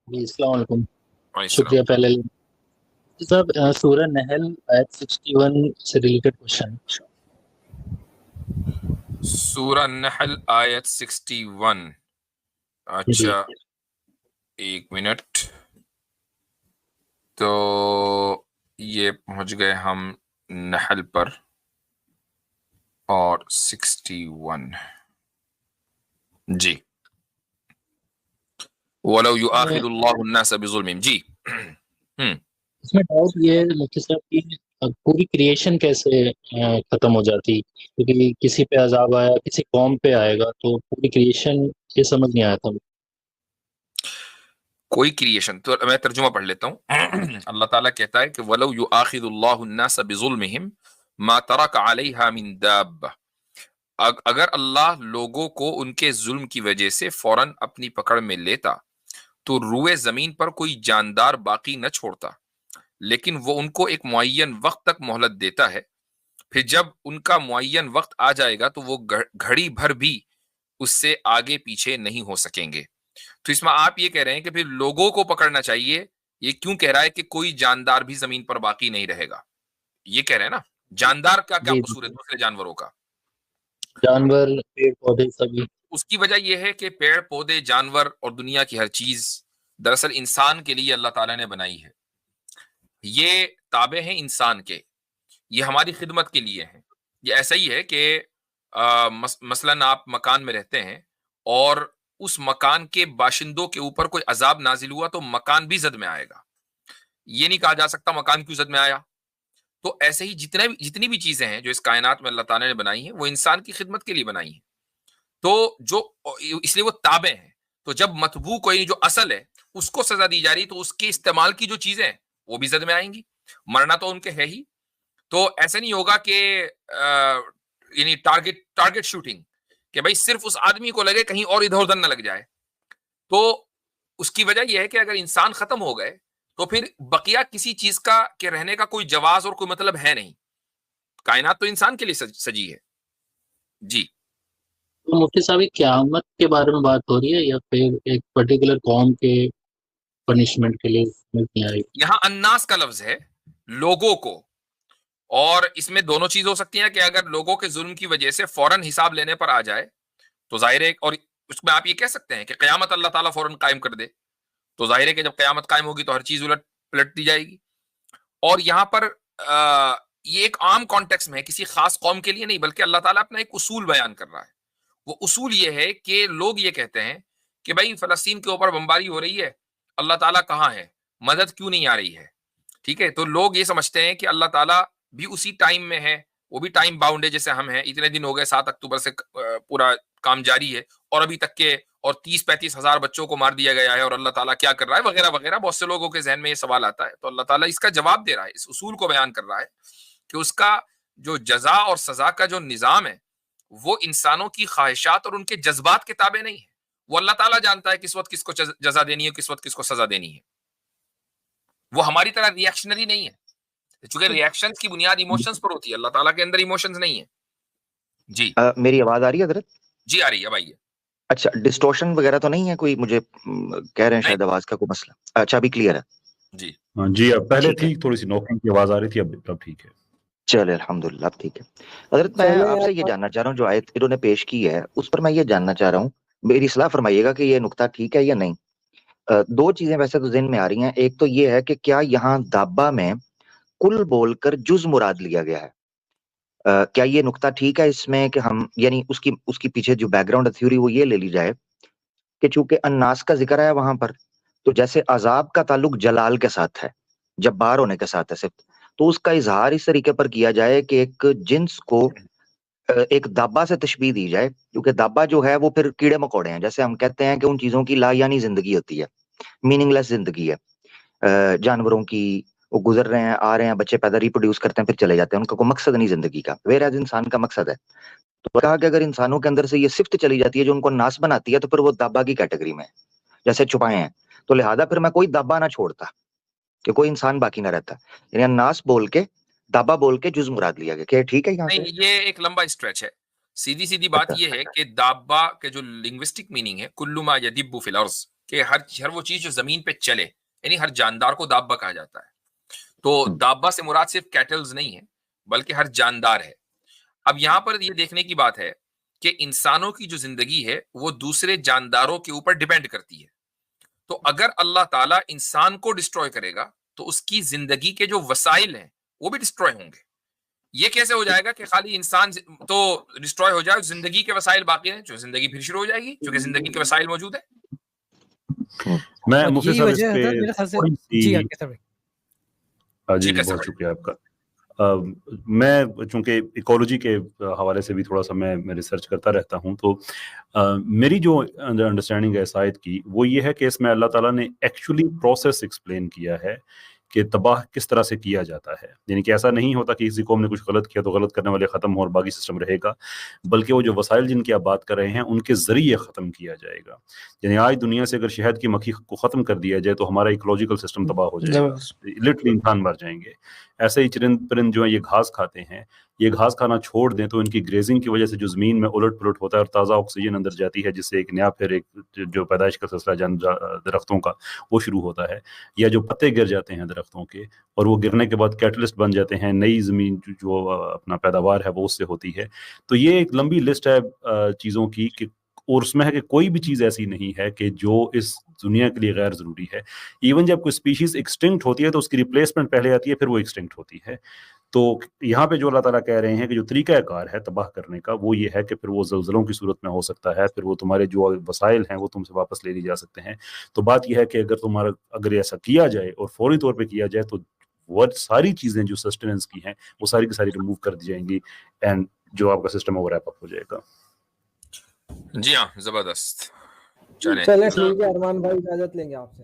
جی السلام علیکم. وعلیکم شکریہ السلام. پہلے جی صاحب. سورہ نحل آیت 61 سے ریلیٹڈ کوشچن. سورہ نحل آیت 61. جی اچھا ایک منٹ. تو یہ پہنچ گئے ہم نحل پر اور 61. جی وَلَوْ يُؤَاخِذُ اللَّهُ النَّاسَ بِظُلْمِهِمْ. جی اس میں ڈاؤٹ یہ ہے مفتی صاحب کی پوری کریشن کیسے ختم ہو جاتی؟ کیونکہ کسی پہ عذاب آیا کسی قوم پہ آئے گا تو پوری کریشن یہ سمجھ نہیں آیا تھا. کوئی کریشن تو میں ترجمہ پڑھ لیتا ہوں. اللہ تعالیٰ کہتا ہے کہ وَلَوْ يُؤَاخِذُ اللَّهُ النَّاسَ بِظُلْمِهِمْ مَا تَرَكَ عَلَيْهَا مِن دَابَّةٍ. اگر اللہ لوگوں کو ان کے ظلم کی وجہ سے فوراً اپنی پکڑ میں لیتا تو روئے زمین پر کوئی جاندار باقی نہ چھوڑتا، لیکن وہ ان کو ایک معین وقت تک مہلت دیتا ہے. پھر جب ان کا معین وقت آ جائے گا تو وہ گھڑی بھر بھی اس سے آگے پیچھے نہیں ہو سکیں گے. تو اس میں آپ یہ کہہ رہے ہیں کہ پھر لوگوں کو پکڑنا چاہیے. یہ کیوں کہہ رہا ہے کہ کوئی جاندار بھی زمین پر باقی نہیں رہے گا؟ یہ کہہ رہے ہیں نا. جاندار کا کیا جی قصور ہے دوسرے جانوروں کا؟ جانور پیڑ پودے سبھی. اس کی وجہ یہ ہے کہ پیڑ پودے جانور اور دنیا کی ہر چیز دراصل انسان کے لیے اللہ تعالیٰ نے بنائی ہے. یہ تابع ہیں انسان کے، یہ ہماری خدمت کے لیے ہیں. یہ ایسا ہی ہے کہ مثلاً آپ مکان میں رہتے ہیں اور اس مکان کے باشندوں کے اوپر کوئی عذاب نازل ہوا تو مکان بھی زد میں آئے گا. یہ نہیں کہا جا سکتا مکان کیوں زد میں آیا. تو ایسے ہی جتنی بھی چیزیں ہیں جو اس کائنات میں اللہ تعالیٰ نے بنائی ہیں وہ انسان کی خدمت کے لیے بنائی ہیں. تو جو اس لیے وہ تابع ہیں. تو جب مطبوع کوئی جو اصل ہے اس کو سزا دی جا رہی تو اس کے استعمال کی جو چیزیں ہیں وہ بھی زد میں آئیں گی. مرنا تو ان کے ہے ہی. تو ایسا نہیں ہوگا کہ یعنی ٹارگٹ شوٹنگ کہ بھائی صرف اس آدمی کو لگے کہیں اور ادھر ادھر نہ لگ جائے. تو اس کی وجہ یہ ہے کہ اگر انسان ختم ہو گئے تو پھر بقیہ کسی چیز کا کہ رہنے کا کوئی جواز اور کوئی مطلب ہے نہیں. کائنات تو انسان کے لیے سجی ہے. جی تو مفتی صاحب قیامت کے بارے میں بات ہو رہی ہے یا پھر ایک پرٹیکولر قوم کے پنشمنٹ کے لیے سمجھ نہیں آئی؟ یہاں الناس کا لفظ ہے لوگوں کو، اور اس میں دونوں چیز ہو سکتی ہیں کہ اگر لوگوں کے ظلم کی وجہ سے فوراً حساب لینے پر آ جائے تو ظاہر ہے، اور اس میں آپ یہ کہہ سکتے ہیں کہ قیامت اللہ تعالیٰ فوراً قائم کر دے تو ظاہر ہے کہ جب قیامت قائم ہوگی تو ہر چیز الٹ پلٹ دی جائے گی. اور یہاں پر یہ ایک عام کانٹیکس میں ہے، کسی خاص قوم کے لیے نہیں، بلکہ اللہ تعالیٰ اپنا ایک اصول بیان کر رہا ہے. وہ اصول یہ ہے کہ لوگ یہ کہتے ہیں کہ بھائی فلسطین کے اوپر بمباری ہو رہی ہے، اللہ تعالیٰ کہاں ہے، مدد کیوں نہیں آ رہی ہے. ٹھیک ہے، تو لوگ یہ سمجھتے ہیں کہ اللہ تعالیٰ بھی اسی ٹائم میں ہے، وہ بھی ٹائم باؤنڈ ہے جیسے ہم ہیں. اتنے دن ہو گئے 7 اکتوبر سے پورا کام جاری ہے اور ابھی تک کے اور 30-35 ہزار بچوں کو مار دیا گیا ہے، اور اللہ تعالیٰ کیا کر رہا ہے وغیرہ وغیرہ. بہت سے لوگوں کے ذہن میں یہ سوال آتا ہے. تو اللہ تعالیٰ اس کا جواب دے رہا ہے، اس اصول کو بیان کر رہا ہے کہ اس کا جو جزا اور سزا کا جو نظام ہے وہ انسانوں کی خواہشات اور ان کے جذبات کے تابع نہیں ہے. وہ اللہ تعالیٰ جانتا ہے کس وقت کس کو جزا دینی ہے، کس وقت کس کو سزا دینی ہے. وہ ہماری طرح ریئیکشنری نہیں ہے، چونکہ ریئیکشنز کی بنیاد ایموشنز پر ہوتی ہے. اللہ تعالیٰ کے اندر ایموشنز نہیں ہیں. جی میری آواز آ رہی ہے حضرت؟ جی آ رہی ہے. اب آئیے. اچھا ڈسٹورشن وغیرہ تو نہیں ہے کوئی؟ مجھے کہہ رہے ہیں شاید آواز کا کوئی مسئلہ. اچھا ابھی کلیئر ہے. جی ہاں جی اب پہلے ٹھیک ہے. تھی تھوڑی سی نوکنگ کی آواز آ رہی تھی، اب ٹھیک ہے. چلے الحمدللہ اب ٹھیک ہے. حضرت میں آپ سے یہ جاننا چاہ رہا ہوں جو آیت انہوں نے پیش کی ہے اس پر میں یہ جاننا چاہ رہا ہوں، میری اصلاح فرمائیے گا کہ یہ نقطہ ٹھیک ہے یا نہیں. دو چیزیں ویسے تو ذہن میں آ رہی ہیں. ایک تو یہ ہے کہ کیا یہاں دابا میں کل بول کر جز مراد لیا گیا ہے؟ کیا یہ نقطہ ٹھیک ہے اس میں کہ ہم یعنی اس کی پیچھے جو بیک گراؤنڈ تھیوری وہ یہ لے لی جائے کہ چونکہ الناس کا ذکر ہے وہاں پر تو جیسے عذاب کا تعلق جلال کے ساتھ ہے، جبار ہونے کے ساتھ ہے صرف، تو اس کا اظہار اس طریقے پر کیا جائے کہ ایک جنس کو ایک دابا سے تشبیہ دی جائے، کیونکہ دابا جو ہے وہ پھر کیڑے مکوڑے ہیں. جیسے ہم کہتے ہیں کہ ان چیزوں کی لا یعنی زندگی ہوتی ہے، میننگ لیس زندگی ہے جانوروں کی. وہ گزر رہے ہیں، آ رہے ہیں، بچے پیدا ریپروڈیوس کرتے ہیں پھر چلے جاتے ہیں، ان کا کوئی مقصد نہیں زندگی کا. ویراز انسان کا مقصد ہے. تو کہا کہ اگر انسانوں کے اندر سے یہ صفت چلی جاتی ہے جو ان کو ناس بناتی ہے تو پھر وہ دابا کی کیٹیگری میں جیسے چھپائے ہیں. تو لہذا پھر میں کوئی دابا نہ چھوڑتا کہ کوئی انسان باقی نہ رہتا، یعنی ناس بول کے دابا بول کے جز مراد لیا گیا. کہ ٹھیک ہے یہاں سے؟ نہیں، یہ ایک لمبا اسٹریچ ہے. سیدھی بات یہ ہے کہ دابا کے جو لنگوسٹک میننگ ہے کلو ما یدب فی الارض، کہ ہر وہ چیز جو زمین پہ چلے، یعنی ہر جاندار کو دابہ کہا جاتا ہے. تو دابہ سے مراد صرف کیٹلز نہیں ہے بلکہ ہر جاندار ہے. اب یہاں پر یہ دیکھنے کی بات ہے کہ انسانوں کی جو زندگی ہے وہ دوسرے جانداروں کے اوپر ڈیپینڈ کرتی ہے. تو اگر اللہ تعالیٰ انسان کو ڈسٹروائے کرے گا تو اس کی زندگی کے جو وسائل ہیں وہ بھی ڈسٹروائے ہوں گے. یہ کیسے ہو جائے گا کہ خالی انسان تو ڈسٹروائے ہو جائے، زندگی کے وسائل باقی ہیں، جو زندگی پھر شروع ہو جائے گی کیونکہ زندگی کے وسائل موجود ہیں. میں مفتی صاحب اس پہ جی بہت شکریہ آپ کا. میں چونکہ ایکولوجی کے حوالے سے بھی تھوڑا سا میں ریسرچ کرتا رہتا ہوں، تو میری جو انڈرسٹینڈنگ ہے اس آیت کی وہ یہ ہے کہ اس میں اللہ تعالیٰ نے ایکچولی پروسیس ایکسپلین کیا ہے کہ تباہ کس طرح سے کیا جاتا ہے. یعنی کہ ایسا نہیں ہوتا کہ کسی قوم نے کچھ غلط کیا تو غلط کرنے والے ختم ہو اور باقی سسٹم رہے گا، بلکہ وہ جو وسائل جن کی آپ بات کر رہے ہیں ان کے ذریعے ختم کیا جائے گا. یعنی آج دنیا سے اگر شہد کی مکھی کو ختم کر دیا جائے تو ہمارا ایکولوجیکل سسٹم تباہ ہو جائے گا، لٹرلی انسان مر جائیں گے. ایسے ہی چرند پرند جو ہیں یہ گھاس کھاتے ہیں، یہ گھاس کھانا چھوڑ دیں تو ان کی گریزنگ کی وجہ سے جو زمین میں الٹ پلٹ ہوتا ہے اور تازہ آکسیجن اندر جاتی ہے، جس سے ایک نیا پھر ایک جو پیدائش کا سلسلہ درختوں کا وہ شروع ہوتا ہے. یا جو پتے گر جاتے ہیں درختوں کے اور وہ گرنے کے بعد کیٹلسٹ بن جاتے ہیں، نئی زمین جو اپنا پیداوار ہے وہ اس سے ہوتی ہے. تو یہ ایک لمبی لسٹ ہے چیزوں کی کہ اور اس میں ہے کہ کوئی بھی چیز ایسی نہیں ہے کہ جو اس دنیا کے لیے غیر ضروری ہے. ایون جب کوئی اسپیشیز ایکسٹنکٹ ہوتی ہے تو اس کی ریپلیسمنٹ پہلے آتی ہے، پھر وہ ایکسٹنکٹ ہوتی ہے. تو یہاں پہ جو اللہ تعالیٰ کہہ رہے ہیں کہ جو طریقہ کار ہے تباہ کرنے کا وہ یہ ہے کہ پھر وہ زلزلوں کی صورت میں ہو سکتا ہے، پھر وہ تمہارے جو وسائل ہیں وہ تم سے واپس لے لی جا سکتے ہیں. تو بات یہ ہے کہ اگر ایسا کیا جائے اور فوری طور پہ کیا جائے تو وہ ساری چیزیں جو سسٹیننس کی ہیں وہ ساری کی ساری ریموو کر دی جائیں گی اینڈ جو آپ کا سسٹم ہے وہ ریپ اپ ہو جائے گا. جی ہاں، زبردست. چلیں ٹھیک ہے ارمان بھائی، اجازت لیں گے آپ سے.